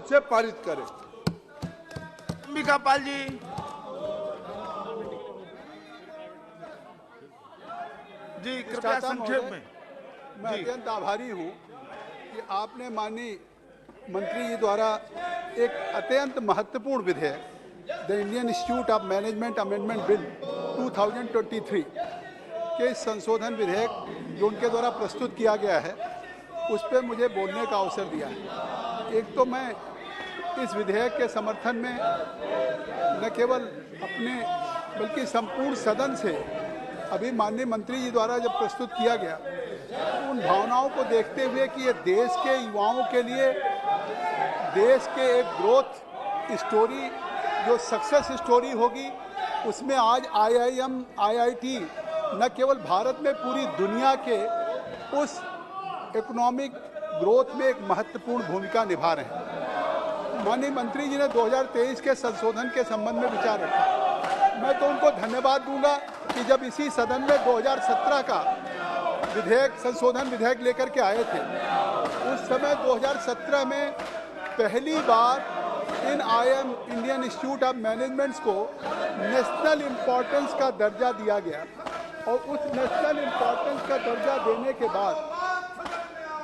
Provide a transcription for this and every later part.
से पारित करें। अंबिका पाल जी। जी कृपया संक्षेप में। मैं अत्यंत आभारी हूं कि आपने माननीय मंत्री जी द्वारा एक अत्यंत महत्वपूर्ण विधेयक the Indian institute of management amendment bill 2023 के संशोधन विधेयक जो उनके द्वारा प्रस्तुत किया गया है उस पर मुझे बोलने का अवसर दिया है। एक तो मैं इस विधेयक के समर्थन में न केवल अपने बल्कि संपूर्ण सदन से अभी माननीय मंत्री जी द्वारा जब प्रस्तुत किया गया तो उन भावनाओं को देखते हुए कि ये देश के युवाओं के लिए देश के एक ग्रोथ स्टोरी जो सक्सेस स्टोरी होगी उसमें आज IIM IIT न केवल भारत में पूरी दुनिया के उस इकोनॉमिक ग्रोथ में एक महत्वपूर्ण भूमिका निभा रहे हैं। माननीय मंत्री जी ने 2023 के संशोधन के संबंध में विचार रखा। मैं तो उनको धन्यवाद दूंगा कि जब इसी सदन में 2017 का संशोधन विधेयक लेकर के आए थे उस समय 2017 में पहली बार in Indian institute of managements को नेशनल इम्पोर्टेंस का दर्जा दिया गया और उस नेशनल इम्पोर्टेंस का दर्जा देने के बाद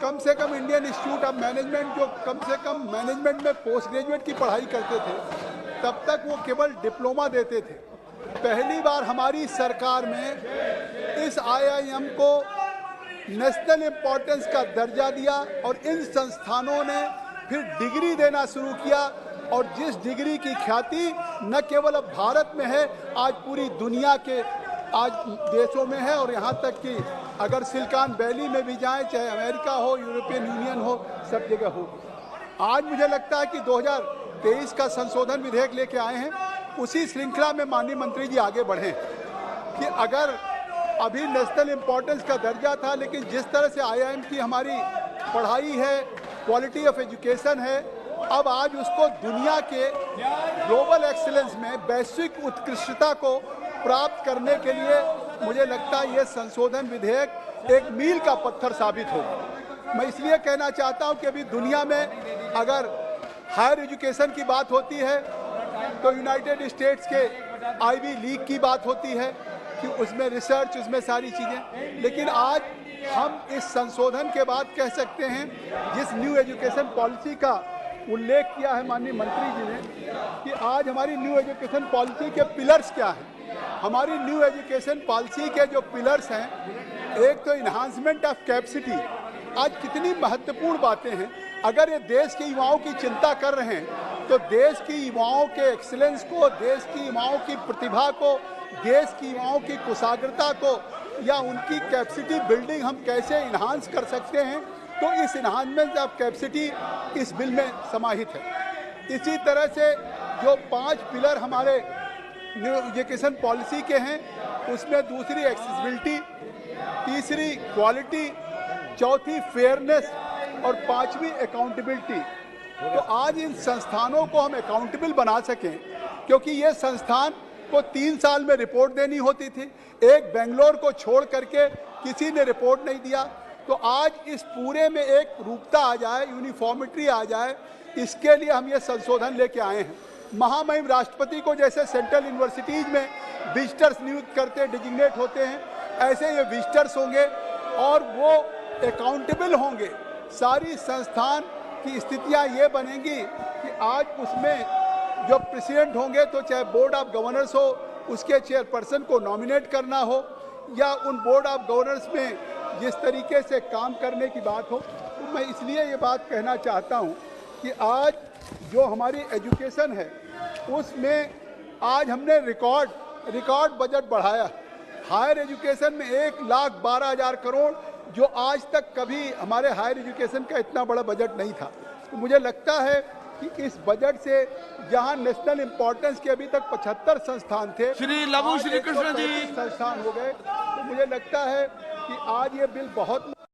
कम से कम इंडियन इंस्टीट्यूट ऑफ मैनेजमेंट जो कम से कम मैनेजमेंट में पोस्ट ग्रेजुएट की पढ़ाई करते थे तब तक वो केवल डिप्लोमा देते थे। पहली बार हमारी सरकार में इस IIM को नेशनल इम्पोर्टेंस का दर्जा दिया और इन संस्थानों ने फिर डिग्री देना शुरू किया और जिस डिग्री की ख्याति न केवल अब भारत में है आज पूरी दुनिया के आज देशों में है और यहाँ तक कि अगर सिलिकॉन वैली में भी जाएं चाहे अमेरिका हो यूरोपियन यूनियन हो सब जगह हो। आज मुझे लगता है कि 2023 का संशोधन विधेयक लेके आए हैं उसी श्रृंखला में माननीय मंत्री जी आगे बढ़े कि अगर अभी नेशनल इम्पोर्टेंस का दर्जा था लेकिन जिस तरह से IIM की हमारी पढ़ाई है क्वालिटी ऑफ एजुकेशन है अब आज उसको दुनिया के ग्लोबल एक्सीलेंस में वैश्विक उत्कृष्टता को प्राप्त करने के लिए मुझे लगता है ये संशोधन विधेयक एक मील का पत्थर साबित होगा। मैं इसलिए कहना चाहता हूं कि अभी दुनिया में अगर हायर एजुकेशन की बात होती है तो यूनाइटेड स्टेट्स के आईवी लीग की बात होती है कि उसमें रिसर्च उसमें सारी चीज़ें, लेकिन आज हम इस संशोधन के बाद कह सकते हैं जिस न्यू एजुकेशन पॉलिसी का उल्लेख किया है माननीय मंत्री जी ने कि आज हमारी न्यू एजुकेशन पॉलिसी के पिलर्स क्या हैं। हमारी न्यू एजुकेशन पॉलिसी के जो पिलर्स हैं एक तो इन्हांसमेंट ऑफ कैपेसिटी, आज कितनी महत्वपूर्ण बातें हैं। अगर ये देश के युवाओं की चिंता कर रहे हैं तो देश की युवाओं के एक्सीलेंस को, देश की युवाओं की प्रतिभा को, देश की युवाओं की कुशाग्रता को या उनकी कैपेसिटी बिल्डिंग हम कैसे इन्हांस कर सकते हैं तो इस इन्हांसमेंट ऑफ कैपेसिटी इस बिल में समाहित है। इसी तरह से जो 5 पिलर हमारे न्यू एजुकेशन पॉलिसी के हैं उसमें दूसरी एक्सेसिबिलिटी, तीसरी क्वालिटी, चौथी फेयरनेस और 5वीं अकाउंटेबिलिटी। तो आज इन संस्थानों को हम अकाउंटेबल बना सकें क्योंकि ये संस्थान को 3 साल में रिपोर्ट देनी होती थी, एक बेंगलोर को छोड़ करके किसी ने रिपोर्ट नहीं दिया। तो आज इस पूरे में एक रूपता आ जाए, यूनिफॉर्मिटी आ जाए, इसके लिए हम ये संशोधन लेके आए हैं। महामहिम राष्ट्रपति को जैसे सेंट्रल यूनिवर्सिटीज में विजिटर्स नियुक्त करते डिजिग्नेट होते हैं ऐसे ये विजिटर्स होंगे और वो अकाउंटेबल होंगे। सारी संस्थान की स्थितियां ये बनेंगी कि आज उसमें जो प्रेसिडेंट होंगे तो चाहे बोर्ड ऑफ गवर्नर्स हो उसके चेयरपर्सन को नॉमिनेट करना हो या उन बोर्ड ऑफ गवर्नर्स में जिस तरीके से काम करने की बात हो। तो मैं इसलिए ये बात कहना चाहता हूँ कि आज जो हमारी एजुकेशन है उसमें आज हमने रिकॉर्ड बजट बढ़ाया। हायर एजुकेशन में 1,12,000 करोड़ जो आज तक कभी हमारे हायर एजुकेशन का इतना बड़ा बजट नहीं था। तो मुझे लगता है कि इस बजट से जहां नेशनल इम्पोर्टेंस के अभी तक 75 संस्थान थे श्री लवु श्री कृष्ण जी संस्थान हो गए। तो मुझे लगता है कि आज ये बिल बहुत